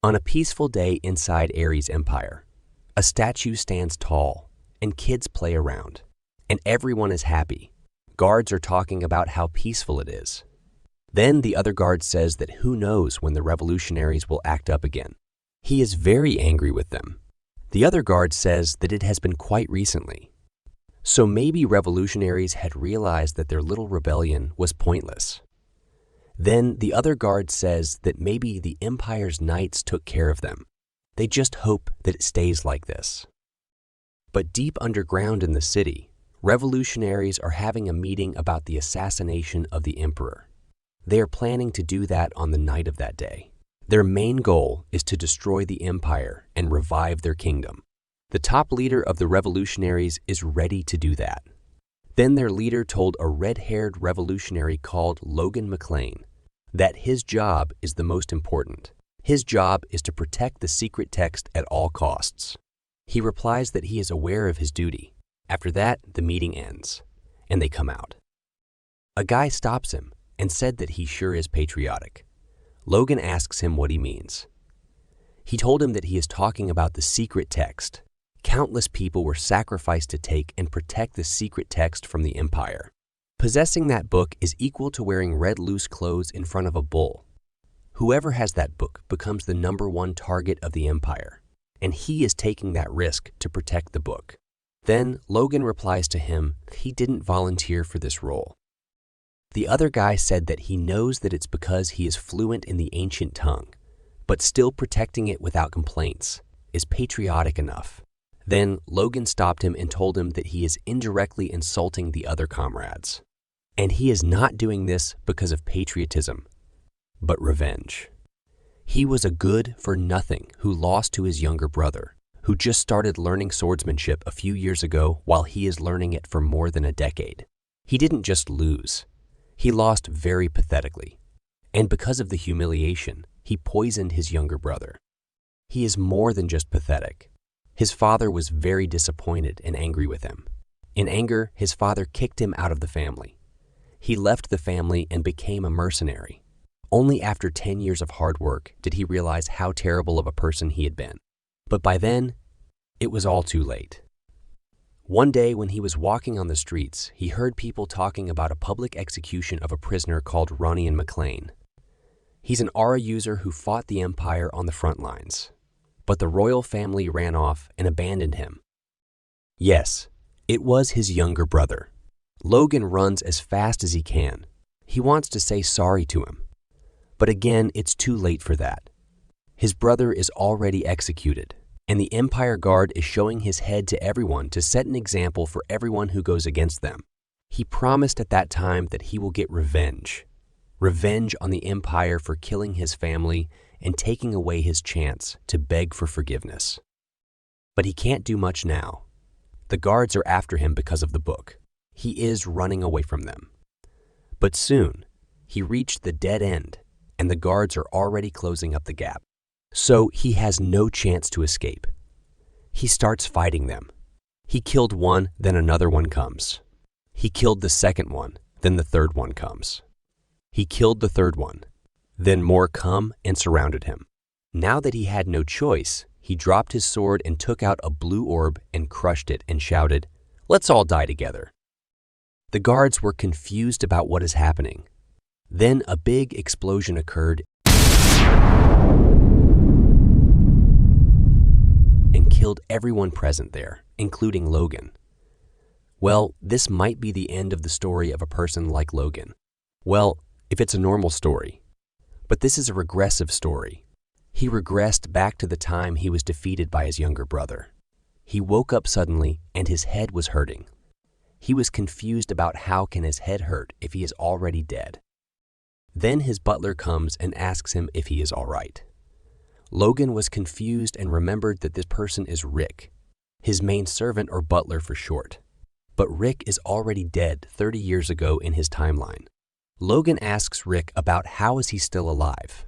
On a peaceful day inside Ares' empire, a statue stands tall, and kids play around, and everyone is happy. Guards are talking about how peaceful it is. Then the other guard says that who knows when the revolutionaries will act up again. He is very angry with them. The other guard says that it has been quite recently. So maybe revolutionaries had realized that their little rebellion was pointless. Then the other guard says that maybe the empire's knights took care of them. They just hope that it stays like this. But deep underground in the city, revolutionaries are having a meeting about the assassination of the emperor. They are planning to do that on the night of that day. Their main goal is to destroy the empire and revive their kingdom. The top leader of the revolutionaries is ready to do that. Then their leader told a red-haired revolutionary called Logan McLean that his job is the most important. His job is to protect the secret text at all costs. He replies that he is aware of his duty. After that, the meeting ends, and they come out. A guy stops him and said that he sure is patriotic. Logan asks him what he means. He told him that he is talking about the secret text. Countless people were sacrificed to take and protect the secret text from the empire. Possessing that book is equal to wearing red loose clothes in front of a bull. Whoever has that book becomes the #1 target of the empire, and he is taking that risk to protect the book. Then Logan replies to him he didn't volunteer for this role. The other guy said that he knows that it's because he is fluent in the ancient tongue, but still protecting it without complaints is patriotic enough. Then Logan stopped him and told him that he is indirectly insulting the other comrades. And he is not doing this because of patriotism, but revenge. He was a good-for-nothing who lost to his younger brother, who just started learning swordsmanship a few years ago while he is learning it for more than a decade. He didn't just lose. He lost very pathetically. And because of the humiliation, he poisoned his younger brother. He is more than just pathetic. His father was very disappointed and angry with him. In anger, his father kicked him out of the family. He left the family and became a mercenary. Only after 10 years of hard work did he realize how terrible of a person he had been. But by then, it was all too late. One day when he was walking on the streets, he heard people talking about a public execution of a prisoner called Ronnie McLean. He's an aura user who fought the empire on the front lines. But the royal family ran off and abandoned him. Yes, it was his younger brother. Logan runs as fast as he can. He wants to say sorry to him. But again, it's too late for that. His brother is already executed, and the Empire Guard is showing his head to everyone to set an example for everyone who goes against them. He promised at that time that he will get revenge. Revenge on the Empire for killing his family and taking away his chance to beg for forgiveness. But he can't do much now. The guards are after him because of the book. He is running away from them. But soon, he reached the dead end, and the guards are already closing up the gap. So he has no chance to escape. He starts fighting them. He killed one, then another one comes. He killed the second one, then the third one comes. He killed the third one. Then more come and surrounded him. Now that he had no choice, he dropped his sword and took out a blue orb and crushed it and shouted, "Let's all die together." The guards were confused about what is happening. Then a big explosion occurred and killed everyone present there, including Logan. Well, this might be the end of the story of a person like Logan. Well, if it's a normal story. But this is a regressive story. He regressed back to the time he was defeated by his younger brother. He woke up suddenly and his head was hurting. He was confused about how can his head hurt if he is already dead. Then his butler comes and asks him if he is all right. Logan was confused and remembered that this person is Rick, his main servant or butler for short. But Rick is already dead 30 years ago in his timeline. Logan asks Rick about how is he still alive.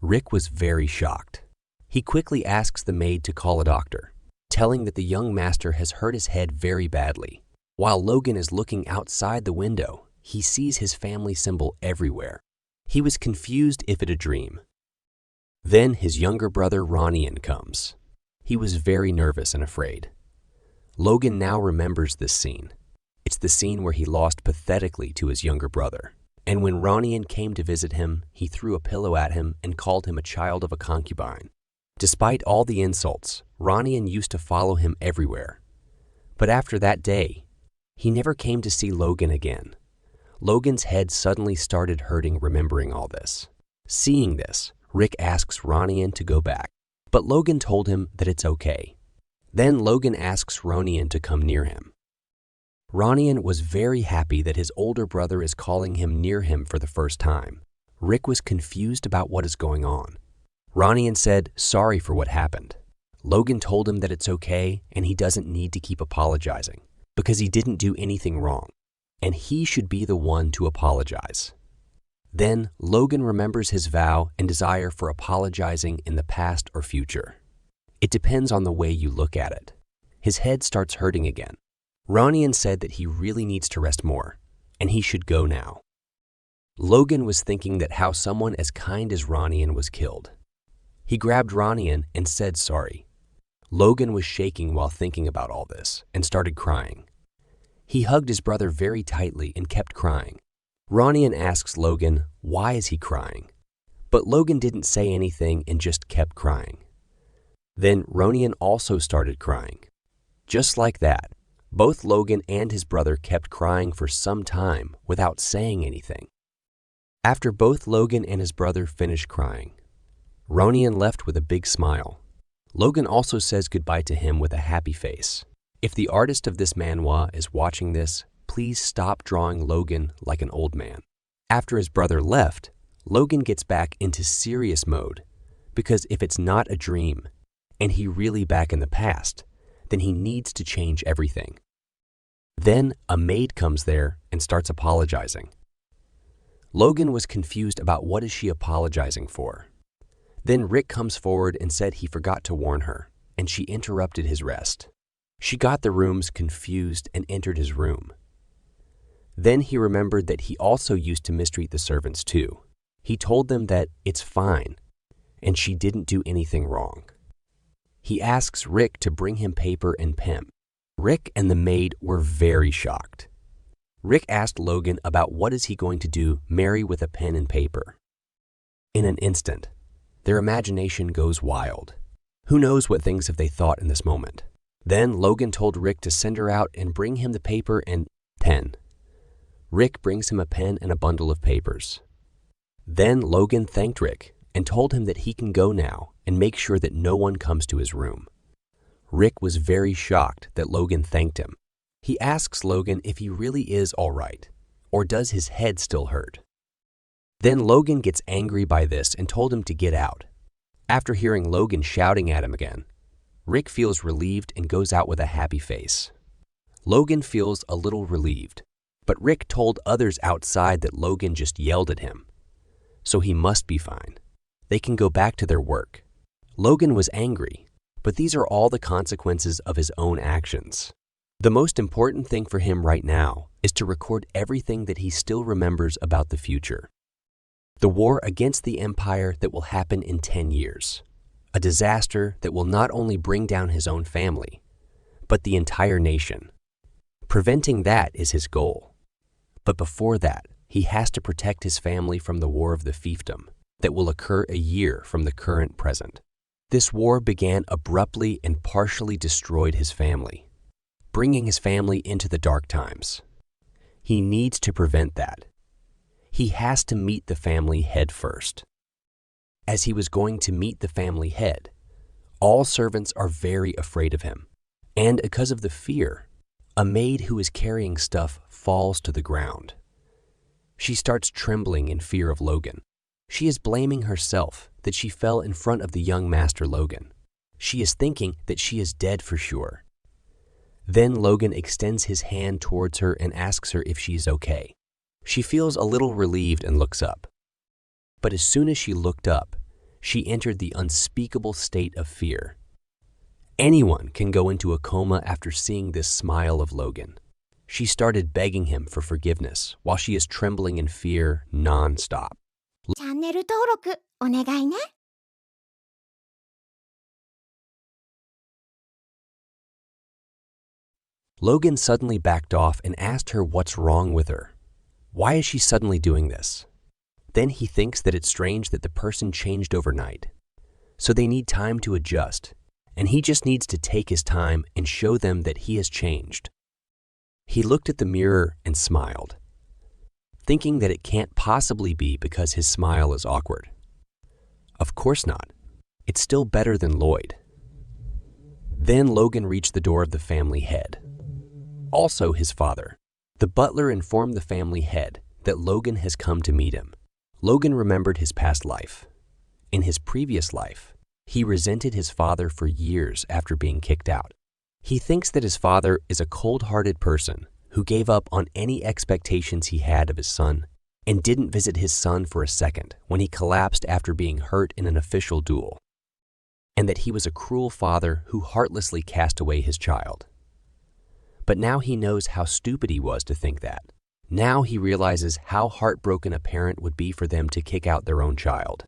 Rick was very shocked. He quickly asks the maid to call a doctor, telling that the young master has hurt his head very badly. While Logan is looking outside the window, he sees his family symbol everywhere. He was confused if it a dream. Then his younger brother Ronian comes. He was very nervous and afraid. Logan now remembers this scene. It's the scene where he lost pathetically to his younger brother. And when Ronian came to visit him, he threw a pillow at him and called him a child of a concubine. Despite all the insults, Ronian used to follow him everywhere. But after that day, he never came to see Logan again. Logan's head suddenly started hurting remembering all this. Seeing this, Rick asks Ronian to go back, but Logan told him that it's okay. Then Logan asks Ronian to come near him. Ronian was very happy that his older brother is calling him near him for the first time. Rick was confused about what is going on. Ronian said sorry for what happened. Logan told him that it's okay and he doesn't need to keep apologizing because he didn't do anything wrong, and he should be the one to apologize. Then Logan remembers his vow and desire for apologizing in the past or future. It depends on the way you look at it. His head starts hurting again. Ronian said that he really needs to rest more, and he should go now. Logan was thinking that how someone as kind as Ronian was killed. He grabbed Ronian and said sorry. Logan was shaking while thinking about all this and started crying. He hugged his brother very tightly and kept crying. Ronian asks Logan, why is he crying? But Logan didn't say anything and just kept crying. Then Ronian also started crying. Just like that, both Logan and his brother kept crying for some time without saying anything. After both Logan and his brother finished crying, Ronian left with a big smile. Logan also says goodbye to him with a happy face. If the artist of this manhwa is watching this, please stop drawing Logan like an old man. After his brother left, Logan gets back into serious mode because if it's not a dream and he really back in the past, then he needs to change everything. Then a maid comes there and starts apologizing. Logan was confused about what is she apologizing for. Then Rick comes forward and said he forgot to warn her, and she interrupted his rest. She got the rooms confused and entered his room. Then he remembered that he also used to mistreat the servants too. He told them that it's fine, and she didn't do anything wrong. He asks Rick to bring him paper and pen. Rick and the maid were very shocked. Rick asked Logan about what is he going to do marry with a pen and paper. In an instant, their imagination goes wild. Who knows what things have they thought in this moment? Then Logan told Rick to send her out and bring him the paper and pen. Rick brings him a pen and a bundle of papers. Then Logan thanked Rick and told him that he can go now and make sure that no one comes to his room. Rick was very shocked that Logan thanked him. He asks Logan if he really is all right, or does his head still hurt. Then Logan gets angry by this and told him to get out. After hearing Logan shouting at him again, Rick feels relieved and goes out with a happy face. Logan feels a little relieved, but Rick told others outside that Logan just yelled at him, so he must be fine. They can go back to their work. Logan was angry, but these are all the consequences of his own actions. The most important thing for him right now is to record everything that he still remembers about the future. The war against the empire that will happen in 10 years. A disaster that will not only bring down his own family, but the entire nation. Preventing that is his goal. But before that, he has to protect his family from the war of the fiefdom that will occur a year from the current present. This war began abruptly and partially destroyed his family, bringing his family into the dark times. He needs to prevent that. He has to meet the family head first. As he was going to meet the family head, all servants are very afraid of him, and because of the fear, a maid who is carrying stuff falls to the ground. She starts trembling in fear of Logan. She is blaming herself that she fell in front of the young master Logan. She is thinking that she is dead for sure. Then Logan extends his hand towards her and asks her if she is okay. She feels a little relieved and looks up. But as soon as she looked up, she entered the unspeakable state of fear. Anyone can go into a coma after seeing this smile of Logan. She started begging him for forgiveness while she is trembling in fear non-stop. チャンネル登録お願いね。Logan suddenly backed off and asked her what's wrong with her. Why is she suddenly doing this? Then he thinks that it's strange that the person changed overnight. So they need time to adjust, and he just needs to take his time and show them that he has changed. He looked at the mirror and smiled, thinking that it can't possibly be because his smile is awkward. Of course not. It's still better than Lloyd. Then Logan reached the door of the family head, also his father. The butler informed the family head that Logan has come to meet him. Logan remembered his past life. In his previous life, he resented his father for years after being kicked out. He thinks that his father is a cold-hearted person who gave up on any expectations he had of his son and didn't visit his son for a second when he collapsed after being hurt in an official duel, and that he was a cruel father who heartlessly cast away his child. But now he knows how stupid he was to think that. Now he realizes how heartbroken a parent would be for them to kick out their own child.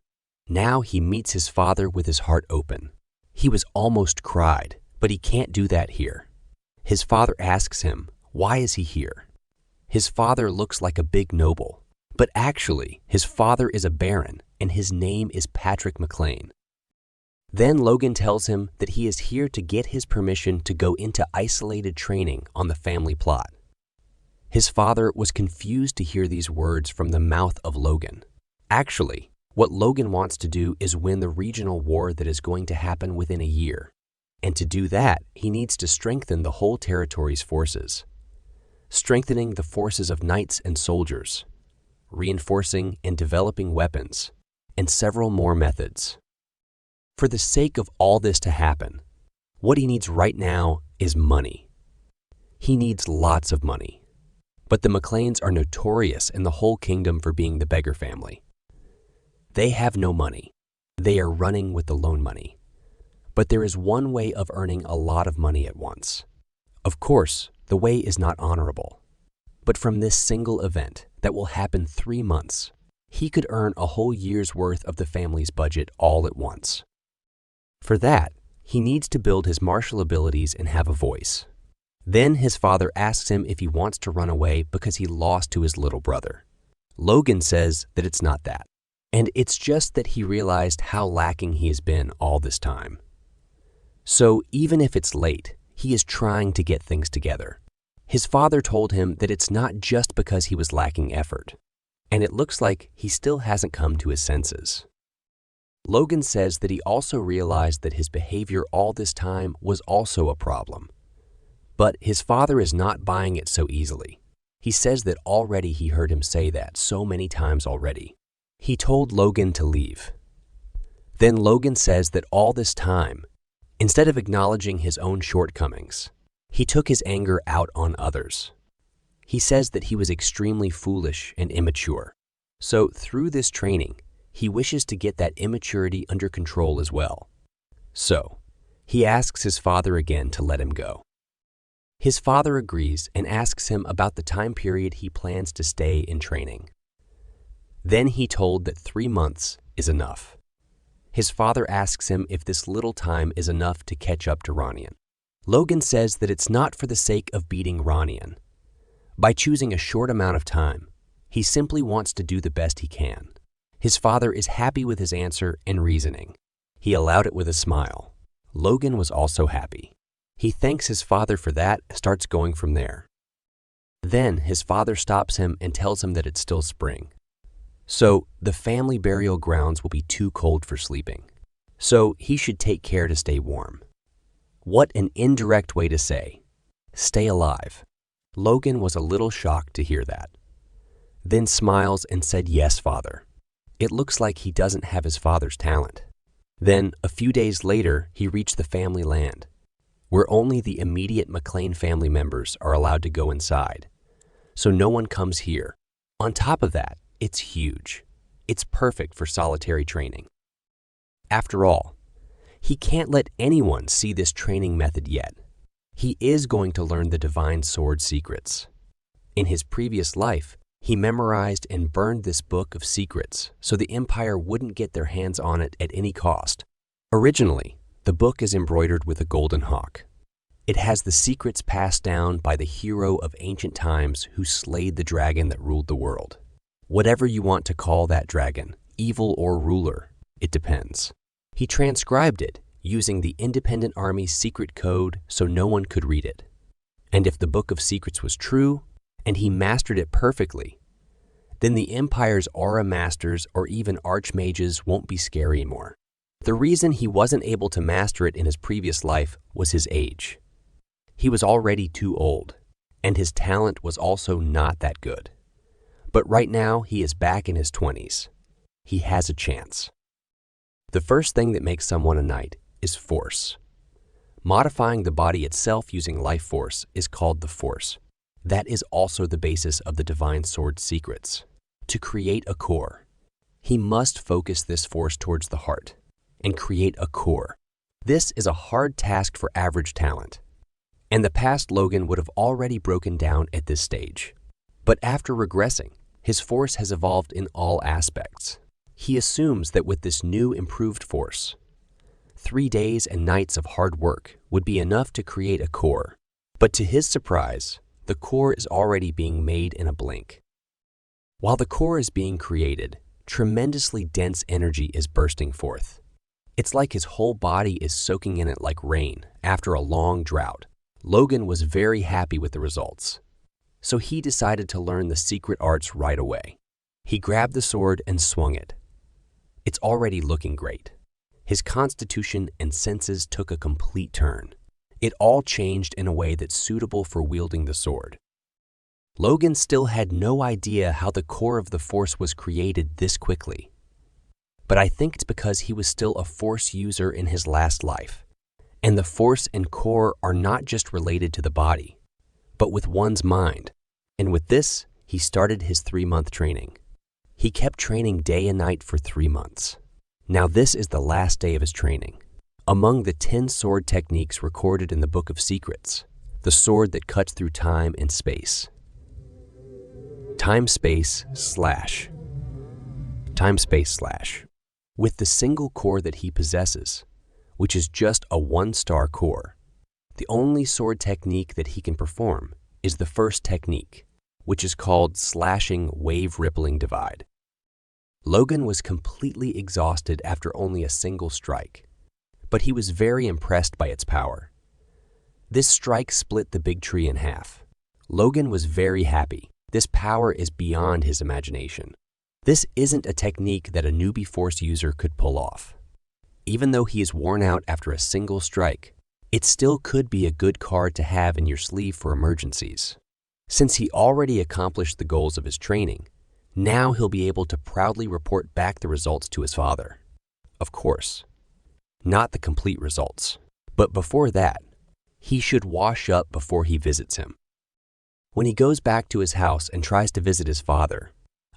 Now he meets his father with his heart open. He was almost cried, but he can't do that here. His father asks him, why is he here? His father looks like a big noble, but actually his father is a baron and his name is Patrick McLean. Then Logan tells him that he is here to get his permission to go into isolated training on the family plot. His father was confused to hear these words from the mouth of Logan. Actually, what Logan wants to do is win the regional war that is going to happen within a year. And to do that, he needs to strengthen the whole territory's forces. Strengthening the forces of knights and soldiers, reinforcing and developing weapons, and several more methods. For the sake of all this to happen, what he needs right now is money. He needs lots of money. But the McLeans are notorious in the whole kingdom for being the beggar family. They have no money. They are running with the loan money. But there is one way of earning a lot of money at once. Of course, the way is not honorable. But from this single event that will happen 3 months, he could earn a whole year's worth of the family's budget all at once. For that, he needs to build his martial abilities and have a voice. Then his father asks him if he wants to run away because he lost to his little brother. Logan says that it's not that, and it's just that he realized how lacking he has been all this time. So even if it's late, he is trying to get things together. His father told him that it's not just because he was lacking effort, and it looks like he still hasn't come to his senses. Logan says that he also realized that his behavior all this time was also a problem. But his father is not buying it so easily. He says that already he heard him say that so many times already. He told Logan to leave. Then Logan says that all this time, instead of acknowledging his own shortcomings, he took his anger out on others. He says that he was extremely foolish and immature. So through this training, he wishes to get that immaturity under control as well. So, he asks his father again to let him go. His father agrees and asks him about the time period he plans to stay in training. Then he told that 3 months is enough. His father asks him if this little time is enough to catch up to Ronian. Logan says that it's not for the sake of beating Ronian. By choosing a short amount of time, he simply wants to do the best he can. His father is happy with his answer and reasoning. He allowed it with a smile. Logan was also happy. He thanks his father for that and starts going from there. Then his father stops him and tells him that it's still spring. So the family burial grounds will be too cold for sleeping. So he should take care to stay warm. What an indirect way to say, stay alive. Logan was a little shocked to hear that. Then smiles and said, yes, father. It looks like he doesn't have his father's talent. Then, a few days later, he reached the family land, where only the immediate McLean family members are allowed to go inside. So no one comes here. On top of that, it's huge. It's perfect for solitary training. After all, he can't let anyone see this training method yet. He is going to learn the divine sword secrets. In his previous life, he memorized and burned this book of secrets so the Empire wouldn't get their hands on it at any cost. Originally, the book is embroidered with a golden hawk. It has the secrets passed down by the hero of ancient times who slayed the dragon that ruled the world. Whatever you want to call that dragon, evil or ruler, it depends. He transcribed it using the Independent Army's secret code so no one could read it. And if the Book of Secrets was true, and he mastered it perfectly, then the Empire's aura masters or even archmages won't be scary anymore. The reason he wasn't able to master it in his previous life was his age. He was already too old, and his talent was also not that good. But right now, he is back in his 20s. He has a chance. The first thing that makes someone a knight is force. Modifying the body itself using life force is called the force. That is also the basis of the Divine Sword's secrets. To create a core, he must focus this force towards the heart and create a core. This is a hard task for average talent, and the past Logan would have already broken down at this stage. But after regressing, his force has evolved in all aspects. He assumes that with this new improved force, 3 days and nights of hard work would be enough to create a core. But to his surprise, the core is already being made in a blink. While the core is being created, tremendously dense energy is bursting forth. It's like his whole body is soaking in it like rain after a long drought. Logan was very happy with the results, so he decided to learn the secret arts right away. He grabbed the sword and swung it. It's already looking great. His constitution and senses took a complete turn. It all changed in a way that's suitable for wielding the sword. Logan still had no idea how the core of the force was created this quickly. But I think it's because he was still a force user in his last life. And the force and core are not just related to the body, but with one's mind. And with this, he started his 3-month training. He kept training day and night for 3 months. Now this is the last day of his training. Among the 10 sword techniques recorded in the Book of Secrets, the sword that cuts through time and space. Time-space slash. Time-space slash. With the single core that he possesses, which is just a 1-star core, the only sword technique that he can perform is the first technique, which is called slashing wave-rippling divide. Logan was completely exhausted after only a single strike, but he was very impressed by its power. This strike split the big tree in half. Logan was very happy. This power is beyond his imagination. This isn't a technique that a newbie force user could pull off. Even though he is worn out after a single strike, it still could be a good card to have in your sleeve for emergencies. Since he already accomplished the goals of his training, now he'll be able to proudly report back the results to his father. Of course, not the complete results, but before that, he should wash up before he visits him. When he goes back to his house and tries to visit his father,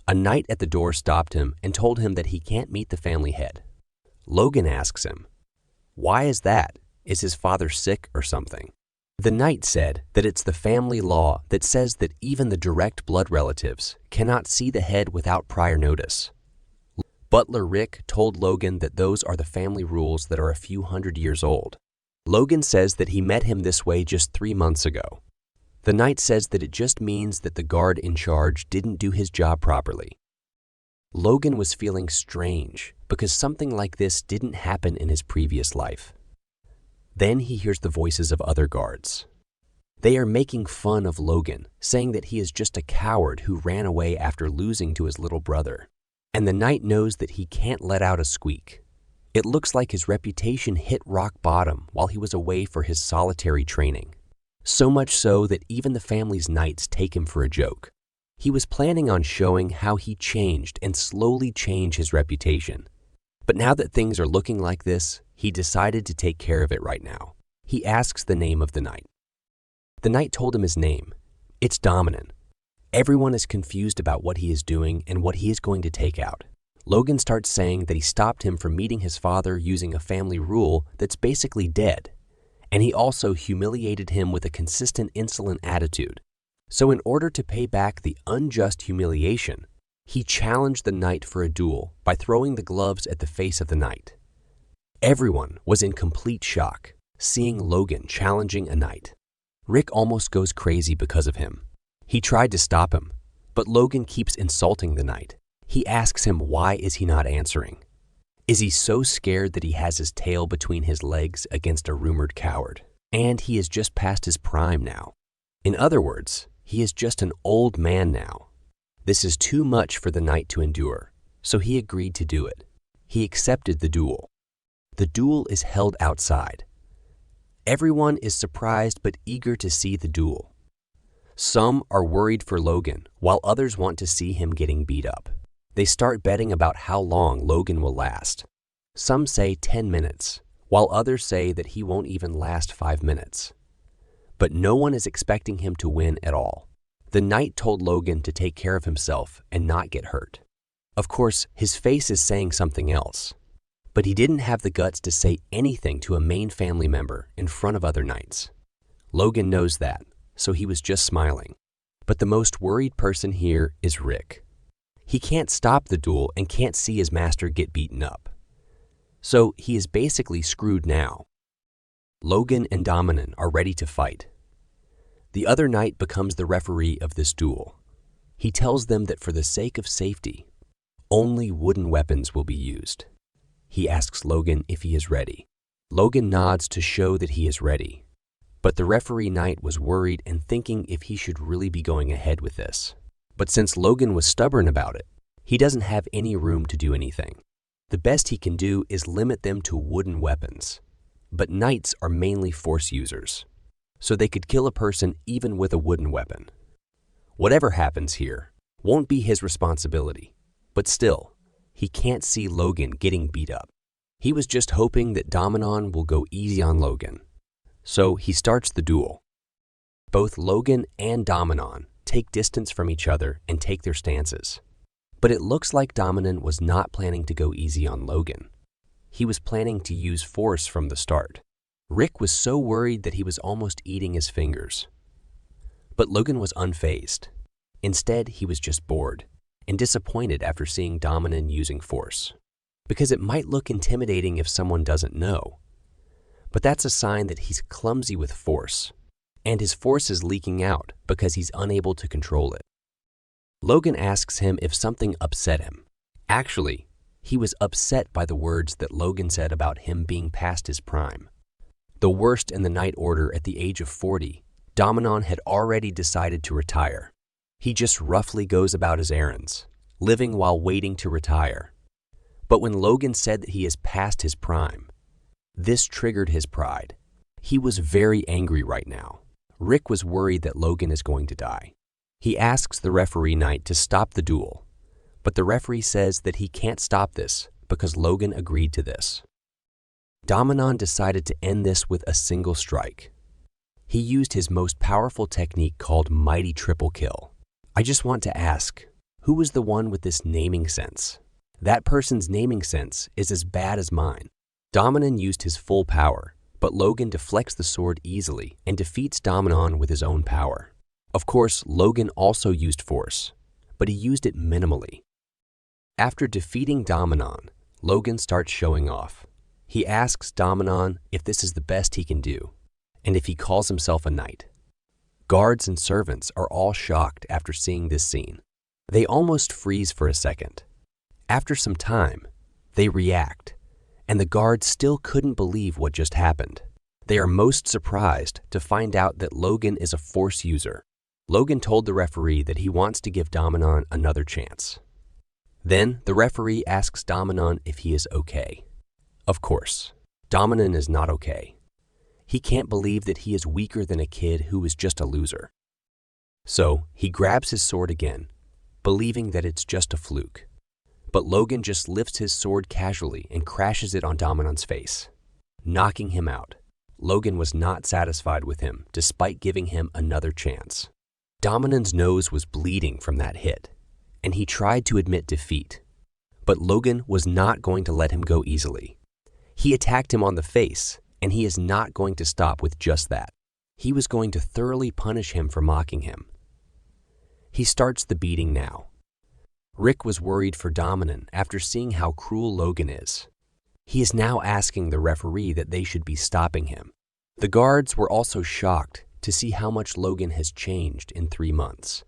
a knight at the door stopped him and told him that he can't meet the family head. Logan asks him, "Why is that? Is his father sick or something?" The knight said that it's the family law that says that even the direct blood relatives cannot see the head without prior notice. Butler Rick told Logan that those are the family rules that are a few hundred years old. Logan says that he met him this way just 3 months ago. The knight says that it just means that the guard in charge didn't do his job properly. Logan was feeling strange because something like this didn't happen in his previous life. Then he hears the voices of other guards. They are making fun of Logan, saying that he is just a coward who ran away after losing to his little brother. And the knight knows that he can't let out a squeak. It looks like his reputation hit rock bottom while he was away for his solitary training. So much so that even the family's knights take him for a joke. He was planning on showing how he changed and slowly change his reputation. But now that things are looking like this, he decided to take care of it right now. He asks the name of the knight. The knight told him his name. It's Dominant. Everyone is confused about what he is doing and what he is going to take out. Logan starts saying that he stopped him from meeting his father using a family rule that's basically dead. And he also humiliated him with a consistent insolent attitude. So in order to pay back the unjust humiliation, he challenged the knight for a duel by throwing the gloves at the face of the knight. Everyone was in complete shock, seeing Logan challenging a knight. Rick almost goes crazy because of him. He tried to stop him, but Logan keeps insulting the knight. He asks him why is he not answering. Is he so scared that he has his tail between his legs against a rumored coward? And he is just past his prime now. In other words, he is just an old man now. This is too much for the knight to endure, so he agreed to do it. He accepted the duel. The duel is held outside. Everyone is surprised but eager to see the duel. Some are worried for Logan, while others want to see him getting beat up. They start betting about how long Logan will last. Some say 10 minutes, while others say that he won't even last 5 minutes. But no one is expecting him to win at all. The knight told Logan to take care of himself and not get hurt. Of course, his face is saying something else. But he didn't have the guts to say anything to a main family member in front of other knights. Logan knows that, so he was just smiling. But the most worried person here is Rick. He can't stop the duel and can't see his master get beaten up. So he is basically screwed now. Logan and Dominan are ready to fight. The other knight becomes the referee of this duel. He tells them that for the sake of safety, only wooden weapons will be used. He asks Logan if he is ready. Logan nods to show that he is ready. But the referee knight was worried and thinking if he should really be going ahead with this. But since Logan was stubborn about it, he doesn't have any room to do anything. The best he can do is limit them to wooden weapons. But knights are mainly force users, so they could kill a person even with a wooden weapon. Whatever happens here won't be his responsibility, but still, he can't see Logan getting beat up. He was just hoping that Dominan will go easy on Logan. So he starts the duel. Both Logan and Dominan take distance from each other and take their stances. But it looks like Dominan was not planning to go easy on Logan. He was planning to use force from the start. Rick was so worried that he was almost eating his fingers. But Logan was unfazed. Instead, he was just bored and disappointed after seeing Dominan using force. Because it might look intimidating if someone doesn't know. But that's a sign that he's clumsy with force, and his force is leaking out because he's unable to control it. Logan asks him if something upset him. Actually, he was upset by the words that Logan said about him being past his prime. The worst in the Knight Order at the age of 40, Dominan had already decided to retire. He just roughly goes about his errands, living while waiting to retire. But when Logan said that he is past his prime, this triggered his pride. He was very angry right now. Rick was worried that Logan is going to die. He asks the referee knight to stop the duel, but the referee says that he can't stop this because Logan agreed to this. Dominan decided to end this with a single strike. He used his most powerful technique called Mighty Triple Kill. I just want to ask, who was the one with this naming sense? That person's naming sense is as bad as mine. Dominan used his full power, but Logan deflects the sword easily and defeats Dominan with his own power. Of course, Logan also used force, but he used it minimally. After defeating Dominan, Logan starts showing off. He asks Dominan if this is the best he can do, and if he calls himself a knight. Guards and servants are all shocked after seeing this scene. They almost freeze for a second. After some time, they react, and the guards still couldn't believe what just happened. They are most surprised to find out that Logan is a force user. Logan told the referee that he wants to give Dominan another chance. Then the referee asks Dominan if he is okay. Of course, Dominan is not okay. He can't believe that he is weaker than a kid who is just a loser. So he grabs his sword again, believing that it's just a fluke. But Logan just lifts his sword casually and crashes it on Dominan's face, knocking him out. Logan was not satisfied with him despite giving him another chance. Dominan's nose was bleeding from that hit, and he tried to admit defeat. But Logan was not going to let him go easily. He attacked him on the face, and he is not going to stop with just that. He was going to thoroughly punish him for mocking him. He starts the beating now. Rick was worried for Dominan after seeing how cruel Logan is. He is now asking the referee that they should be stopping him. The guards were also shocked to see how much Logan has changed in 3 months.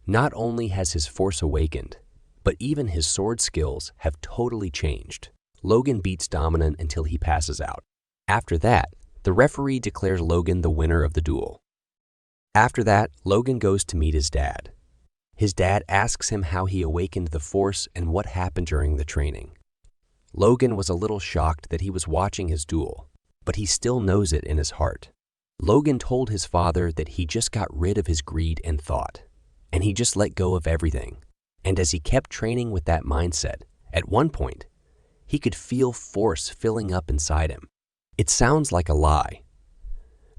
Not only has his force awakened, but even his sword skills have totally changed. Logan beats Dominant until he passes out. After that, the referee declares Logan the winner of the duel. After that, Logan goes to meet his dad. His dad asks him how he awakened the force and what happened during the training. Logan was a little shocked that he was watching his duel, but he still knows it in his heart. Logan told his father that he just got rid of his greed and thought, and he just let go of everything. And as he kept training with that mindset, at one point, he could feel force filling up inside him. It sounds like a lie,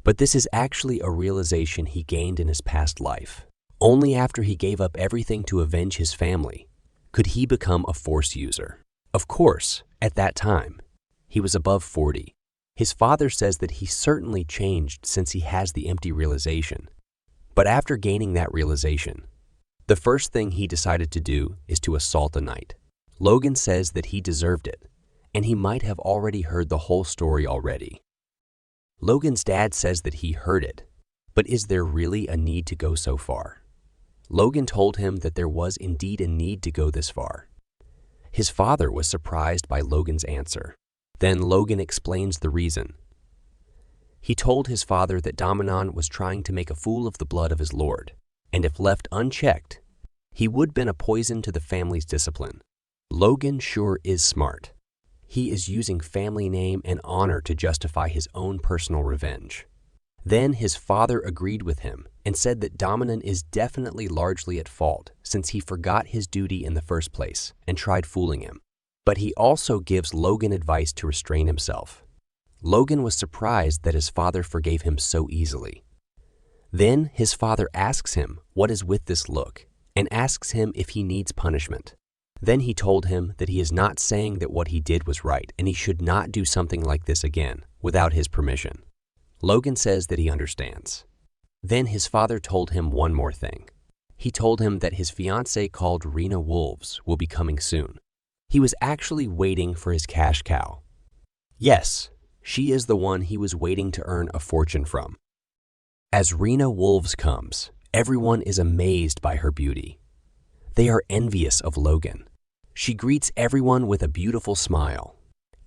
but this is actually a realization he gained in his past life. Only after he gave up everything to avenge his family could he become a force user. Of course, at that time, he was above 40. His father says that he certainly changed since he has the empty realization. But after gaining that realization, the first thing he decided to do is to assault a knight. Logan says that he deserved it, and he might have already heard the whole story already. Logan's dad says that he heard it, but is there really a need to go so far? Logan told him that there was indeed a need to go this far. His father was surprised by Logan's answer. Then Logan explains the reason. He told his father that Dominon was trying to make a fool of the blood of his lord, and if left unchecked, he would have been a poison to the family's discipline. Logan sure is smart. He is using family name and honor to justify his own personal revenge. Then his father agreed with him and said that Dominon is definitely largely at fault since he forgot his duty in the first place and tried fooling him. But he also gives Logan advice to restrain himself. Logan was surprised that his father forgave him so easily. Then his father asks him what is with this look and asks him if he needs punishment. Then he told him that he is not saying that what he did was right and he should not do something like this again without his permission. Logan says that he understands. Then his father told him one more thing. He told him that his fiancée called Rena Wolves will be coming soon. He was actually waiting for his cash cow. Yes, she is the one he was waiting to earn a fortune from. As Rena Wolves comes, everyone is amazed by her beauty. They are envious of Logan. She greets everyone with a beautiful smile.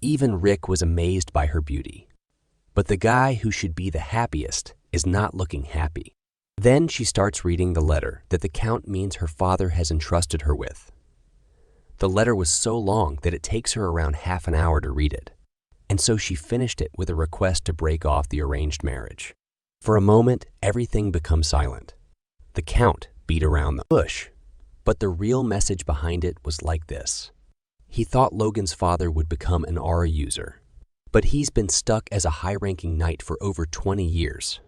Even Rick was amazed by her beauty. But the guy who should be the happiest is not looking happy. Then she starts reading the letter that the Count means her father has entrusted her with. The letter was so long that it takes her around half an hour to read it, and so she finished it with a request to break off the arranged marriage. For a moment, everything becomes silent. The Count beat around the bush, but the real message behind it was like this. He thought Logan's father would become an aura user, but he's been stuck as a high-ranking knight for over 20 years.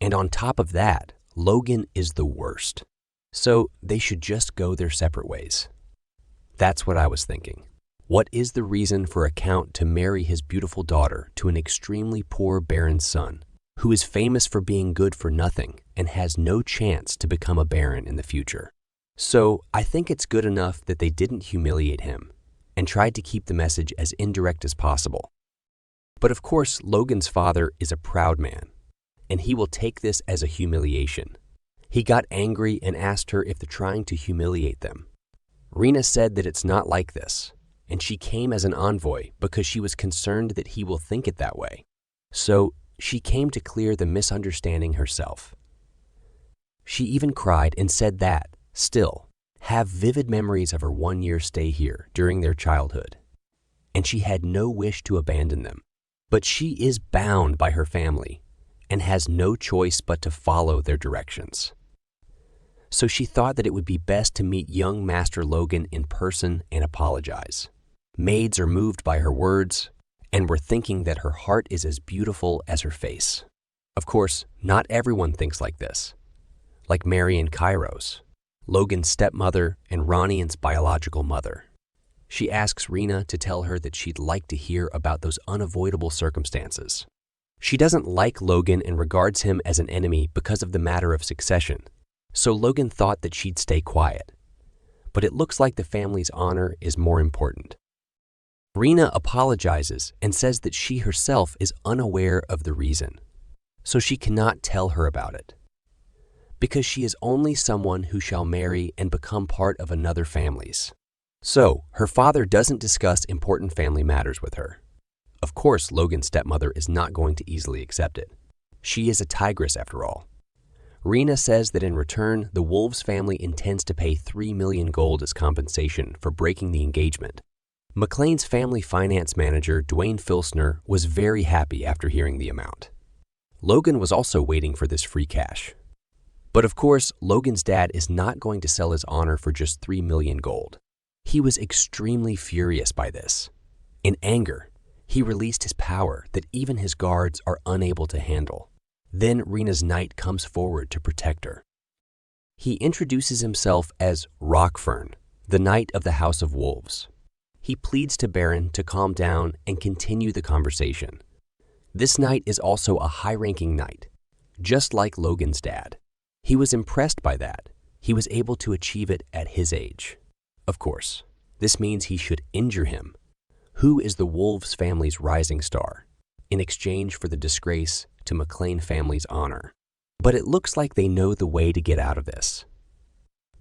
And on top of that, Logan is the worst. So they should just go their separate ways. That's what I was thinking. What is the reason for a count to marry his beautiful daughter to an extremely poor baron's son, who is famous for being good for nothing and has no chance to become a baron in the future? So I think it's good enough that they didn't humiliate him and tried to keep the message as indirect as possible. But of course, Logan's father is a proud man, and he will take this as a humiliation. He got angry and asked her if they're trying to humiliate them. Rena said that it's not like this, and she came as an envoy because she was concerned that he will think it that way. So she came to clear the misunderstanding herself. She even cried and said that, still, have vivid memories of her 1-year stay here during their childhood, and she had no wish to abandon them. But she is bound by her family and has no choice but to follow their directions. So she thought that it would be best to meet young Master Logan in person and apologize. Maids are moved by her words and were thinking that her heart is as beautiful as her face. Of course, not everyone thinks like this. Like Mary and Kairos, Logan's stepmother and Ronnie's biological mother. She asks Rena to tell her that she'd like to hear about those unavoidable circumstances. She doesn't like Logan and regards him as an enemy because of the matter of succession, so Logan thought that she'd stay quiet. But it looks like the family's honor is more important. Rena apologizes and says that she herself is unaware of the reason, so she cannot tell her about it. Because she is only someone who shall marry and become part of another family's. So, her father doesn't discuss important family matters with her. Of course, Logan's stepmother is not going to easily accept it. She is a tigress after all. Rena says that in return, the Wolves family intends to pay 3 million gold as compensation for breaking the engagement. McLean's family finance manager, Dwayne Filsner, was very happy after hearing the amount. Logan was also waiting for this free cash. But of course, Logan's dad is not going to sell his honor for just 3 million gold. He was extremely furious by this. In anger, he released his power that even his guards are unable to handle. Then Rena's knight comes forward to protect her. He introduces himself as Rockfern, the knight of the House of Wolves. He pleads to Baron to calm down and continue the conversation. This knight is also a high-ranking knight, just like Logan's dad. He was impressed by that. He was able to achieve it at his age. Of course, this means he should injure him. Who is the Wolves family's rising star, in exchange for the disgrace to McLean family's honor? But it looks like they know the way to get out of this.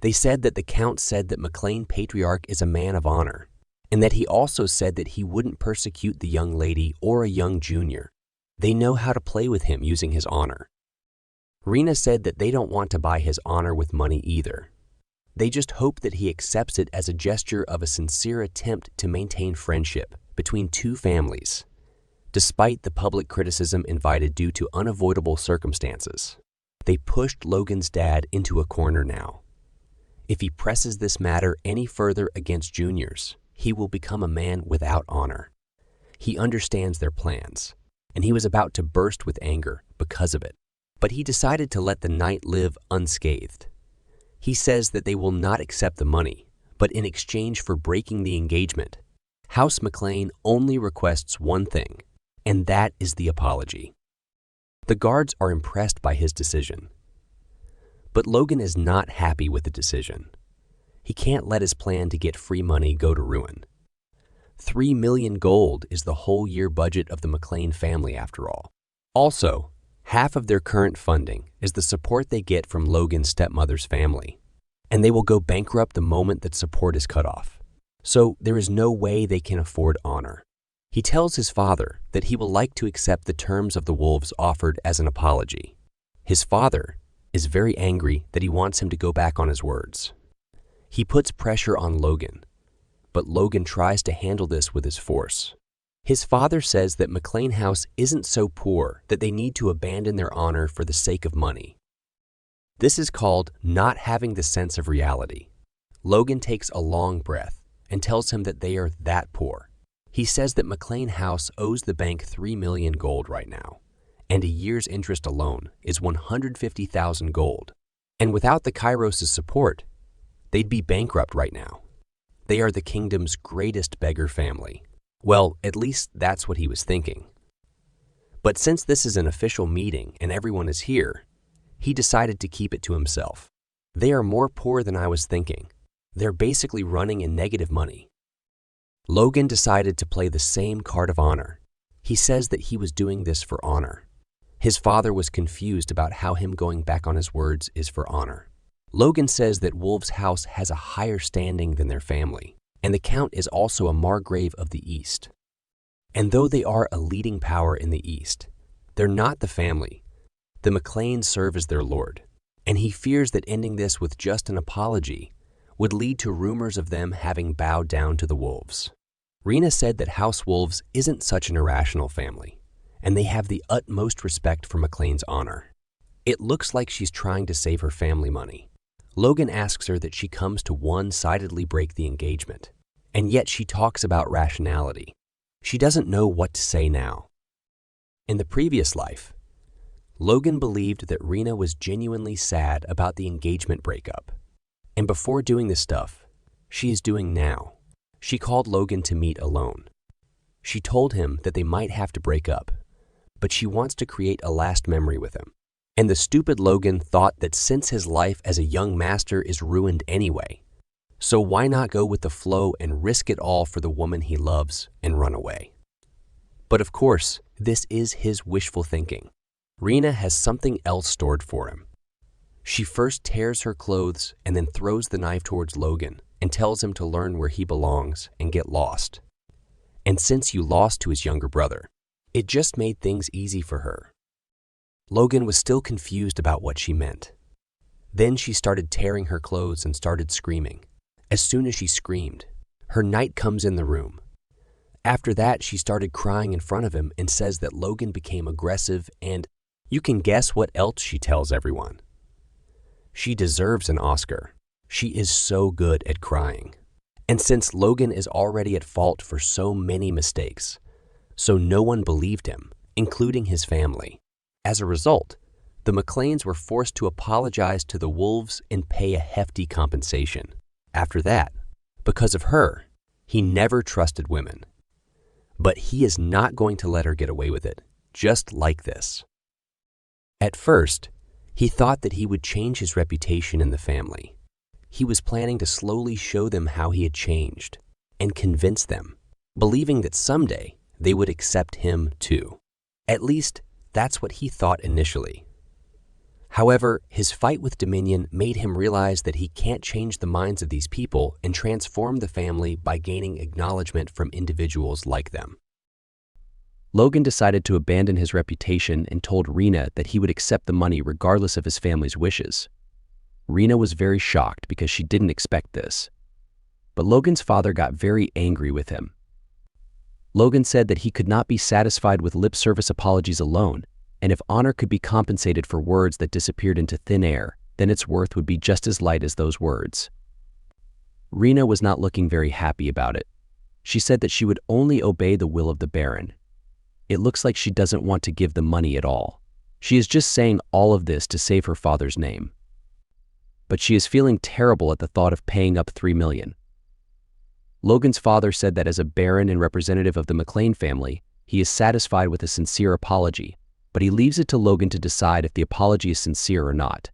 They said that the Count said that McLean Patriarch is a man of honor, and that he also said that he wouldn't persecute the young lady or a young junior. They know how to play with him using his honor. Rena said that they don't want to buy his honor with money either. They just hope that he accepts it as a gesture of a sincere attempt to maintain friendship between two families, despite the public criticism invited due to unavoidable circumstances. They pushed Logan's dad into a corner now. If he presses this matter any further against juniors, he will become a man without honor. He understands their plans, and he was about to burst with anger because of it. But he decided to let the knight live unscathed. He says that they will not accept the money, but in exchange for breaking the engagement, House McLean only requests one thing, and that is the apology. The guards are impressed by his decision. But Logan is not happy with the decision. He can't let his plan to get free money go to ruin. 3 million gold is the whole year budget of the McLean family after all. Also, half of their current funding is the support they get from Logan's stepmother's family, and they will go bankrupt the moment that support is cut off. So there is no way they can afford honor. He tells his father that he will like to accept the terms of the Wolves offered as an apology. His father is very angry that he wants him to go back on his words. He puts pressure on Logan, but Logan tries to handle this with his force. His father says that McLean House isn't so poor that they need to abandon their honor for the sake of money. This is called not having the sense of reality. Logan takes a long breath and tells him that they are that poor. He says that McLean House owes the bank 3 million gold right now, and a year's interest alone is 150,000 gold. And without the Kairos' support, they'd be bankrupt right now. They are the kingdom's greatest beggar family. Well, at least that's what he was thinking. But since this is an official meeting and everyone is here, he decided to keep it to himself. They are more poor than I was thinking. They're basically running in negative money. Logan decided to play the same card of honor. He says that he was doing this for honor. His father was confused about how him going back on his words is for honor. Logan says that Wolves' house has a higher standing than their family, and the Count is also a Margrave of the East. And though they are a leading power in the East, they're not the family. The McLeans serve as their lord, and he fears that ending this with just an apology would lead to rumors of them having bowed down to the Wolves. Rena said that House Wolves isn't such an irrational family, and they have the utmost respect for McLean's honor. It looks like she's trying to save her family money. Logan asks her that she comes to one-sidedly break the engagement, and yet she talks about rationality. She doesn't know what to say now. In the previous life, Logan believed that Rena was genuinely sad about the engagement breakup. And before doing this stuff, she is doing now. She called Logan to meet alone. She told him that they might have to break up, but she wants to create a last memory with him. And the stupid Logan thought that since his life as a young master is ruined anyway, so why not go with the flow and risk it all for the woman he loves and run away? But of course, this is his wishful thinking. Rena has something else stored for him. She first tears her clothes and then throws the knife towards Logan and tells him to learn where he belongs and get lost. And since you lost to his younger brother, it just made things easy for her. Logan was still confused about what she meant. Then she started tearing her clothes and started screaming. As soon as she screamed, her knight comes in the room. After that, she started crying in front of him and says that Logan became aggressive, and you can guess what else she tells everyone. She deserves an Oscar. She is so good at crying. And since Logan is already at fault for so many mistakes, so no one believed him, including his family. As a result, the McClanes were forced to apologize to the Wolves and pay a hefty compensation. After that, because of her, he never trusted women. But he is not going to let her get away with it, just like this. At first, he thought that he would change his reputation in the family. He was planning to slowly show them how he had changed and convince them, believing that someday they would accept him too. At least, that's what he thought initially. However, his fight with Dominion made him realize that he can't change the minds of these people and transform the family by gaining acknowledgement from individuals like them. Logan decided to abandon his reputation and told Rena that he would accept the money regardless of his family's wishes. Rena was very shocked because she didn't expect this. But Logan's father got very angry with him. Logan said that he could not be satisfied with lip service apologies alone, and if honor could be compensated for words that disappeared into thin air, then its worth would be just as light as those words. Rena was not looking very happy about it. She said that she would only obey the will of the Baron. It looks like she doesn't want to give the money at all. She is just saying all of this to save her father's name. But she is feeling terrible at the thought of paying up $3 million. Logan's father said that as a Baron and representative of the McClane family, he is satisfied with a sincere apology, but he leaves it to Logan to decide if the apology is sincere or not.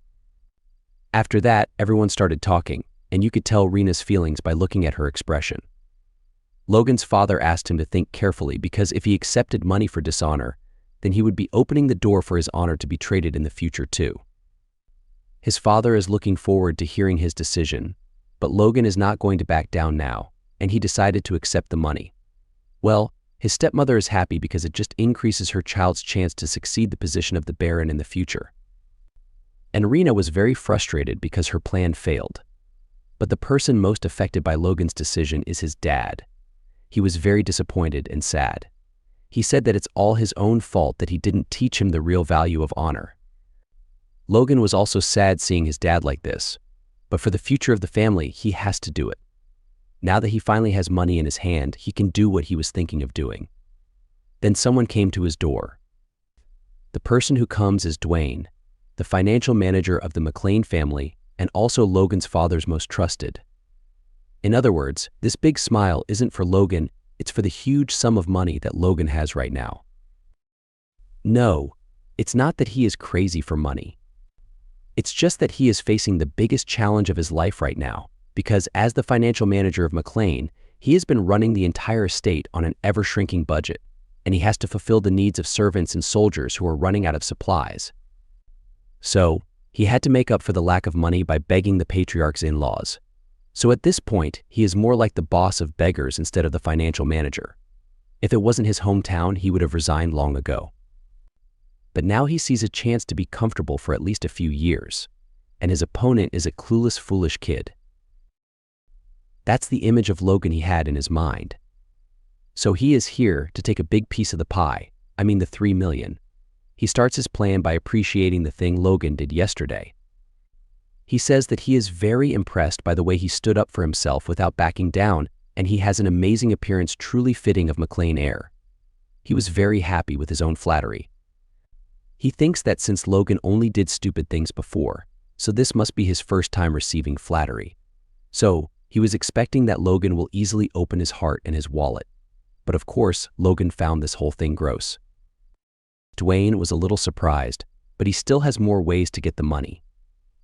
After that, everyone started talking, and you could tell Rena's feelings by looking at her expression. Logan's father asked him to think carefully because if he accepted money for dishonor, then he would be opening the door for his honor to be traded in the future too. His father is looking forward to hearing his decision, but Logan is not going to back down now, and he decided to accept the money. Well, his stepmother is happy because it just increases her child's chance to succeed the position of the Baron in the future. And Rena was very frustrated because her plan failed. But the person most affected by Logan's decision is his dad. He was very disappointed and sad. He said that it's all his own fault that he didn't teach him the real value of honor. Logan was also sad seeing his dad like this, but for the future of the family, he has to do it. Now that he finally has money in his hand, he can do what he was thinking of doing. Then someone came to his door. The person who comes is Dwayne, the financial manager of the McClane family and also Logan's father's most trusted. In other words, this big smile isn't for Logan, it's for the huge sum of money that Logan has right now. No, it's not that he is crazy for money. It's just that he is facing the biggest challenge of his life right now, because as the financial manager of McClane, he has been running the entire estate on an ever-shrinking budget, and he has to fulfill the needs of servants and soldiers who are running out of supplies. So, he had to make up for the lack of money by begging the patriarch's in-laws. So at this point, he is more like the boss of beggars instead of the financial manager. If it wasn't his hometown, he would have resigned long ago. But now he sees a chance to be comfortable for at least a few years, and his opponent is a clueless, foolish kid. That's the image of Logan he had in his mind. So he is here to take a big piece of the pie, I mean the $3 million. He starts his plan by appreciating the thing Logan did yesterday. He says that he is very impressed by the way he stood up for himself without backing down, and he has an amazing appearance truly fitting of McClane heir. He was very happy with his own flattery. He thinks that since Logan only did stupid things before, so this must be his first time receiving flattery. So, he was expecting that Logan will easily open his heart and his wallet. But of course, Logan found this whole thing gross. Dwayne was a little surprised, but he still has more ways to get the money.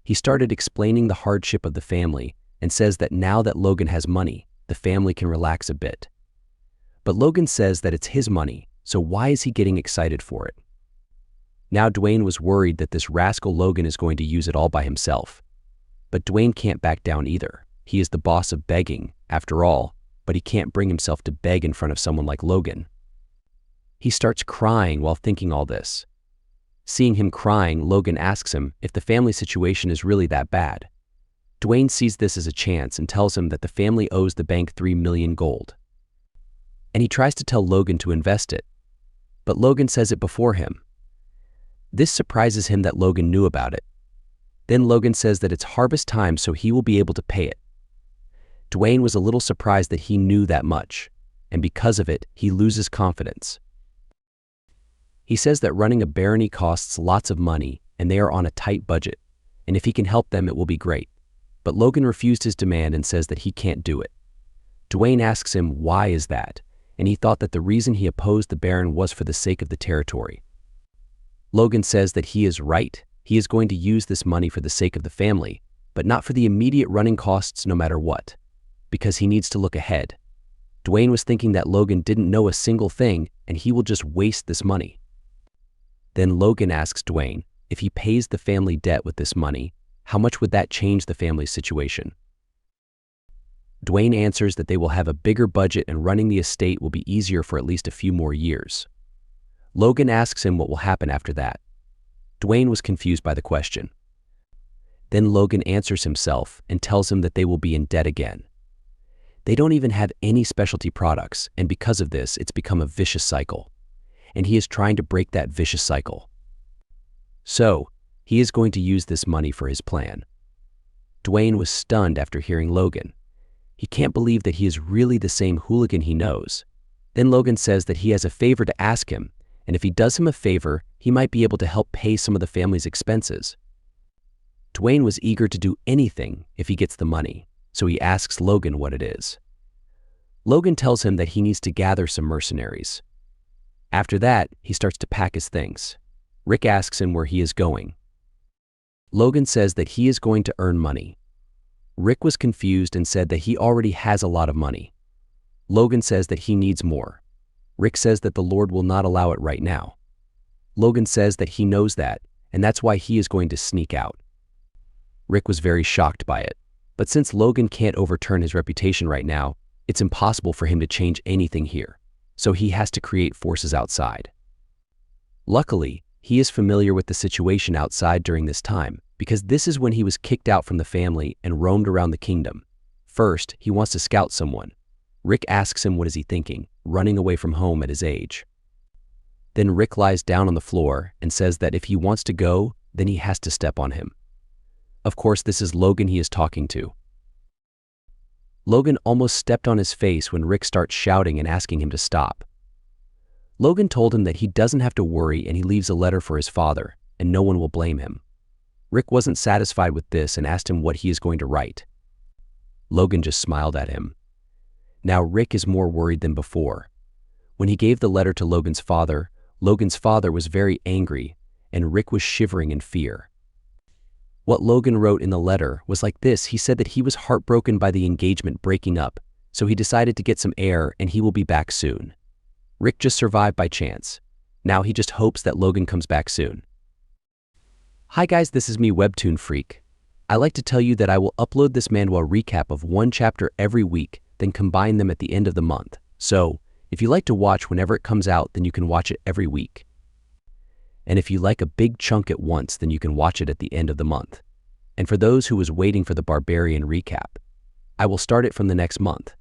He started explaining the hardship of the family and says that now that Logan has money, the family can relax a bit. But Logan says that it's his money, so why is he getting excited for it? Now Dwayne was worried that this rascal Logan is going to use it all by himself. But Dwayne can't back down either. He is the boss of begging, after all, but he can't bring himself to beg in front of someone like Logan. He starts crying while thinking all this. Seeing him crying, Logan asks him if the family situation is really that bad. Dwayne sees this as a chance and tells him that the family owes the bank 3 million gold. And he tries to tell Logan to invest it, but Logan says it before him. This surprises him that Logan knew about it. Then Logan says that it's harvest time, so he will be able to pay it. Dwayne was a little surprised that he knew that much, and because of it, he loses confidence. He says that running a barony costs lots of money, and they are on a tight budget, and if he can help them, it will be great. But Logan refused his demand and says that he can't do it. Dwayne asks him why is that, and he thought that the reason he opposed the Baron was for the sake of the territory. Logan says that he is right. He is going to use this money for the sake of the family, but not for the immediate running costs no matter what, because he needs to look ahead. Dwayne was thinking that Logan didn't know a single thing and he will just waste this money. Then Logan asks Dwayne if he pays the family debt with this money, how much would that change the family's situation? Dwayne answers that they will have a bigger budget and running the estate will be easier for at least a few more years. Logan asks him what will happen after that. Dwayne was confused by the question. Then Logan answers himself and tells him that they will be in debt again. They don't even have any specialty products, and because of this, it's become a vicious cycle. And he is trying to break that vicious cycle. So, he is going to use this money for his plan. Dwayne was stunned after hearing Logan. He can't believe that he is really the same hooligan he knows. Then Logan says that he has a favor to ask him, and if he does him a favor, he might be able to help pay some of the family's expenses. Dwayne was eager to do anything if he gets the money, so he asks Logan what it is. Logan tells him that he needs to gather some mercenaries. After that, he starts to pack his things. Rick asks him where he is going. Logan says that he is going to earn money. Rick was confused and said that he already has a lot of money. Logan says that he needs more. Rick says that the Lord will not allow it right now. Logan says that he knows that, and that's why he is going to sneak out. Rick was very shocked by it, but since Logan can't overturn his reputation right now, it's impossible for him to change anything here, so he has to create forces outside. Luckily, he is familiar with the situation outside during this time, because this is when he was kicked out from the family and roamed around the kingdom. First, he wants to scout someone. Rick asks him what is he thinking, running away from home at his age. Then Rick lies down on the floor and says that if he wants to go, then he has to step on him. Of course, this is Logan he is talking to. Logan almost stepped on his face when Rick starts shouting and asking him to stop. Logan told him that he doesn't have to worry and he leaves a letter for his father, and no one will blame him. Rick wasn't satisfied with this and asked him what he is going to write. Logan just smiled at him. Now Rick is more worried than before. When he gave the letter to Logan's father was very angry, and Rick was shivering in fear. What Logan wrote in the letter was like this. He said that he was heartbroken by the engagement breaking up, so he decided to get some air and he will be back soon. Rick just survived by chance. Now he just hopes that Logan comes back soon. Hi guys, this is me, Webtoon Freak. I like to tell you that I will upload this Manhwa recap of one chapter every week, then combine them at the end of the month. So, if you like to watch whenever it comes out, then you can watch it every week. And if you like a big chunk at once, then you can watch it at the end of the month. And for those who was waiting for the Barbarian recap, I will start it from the next month.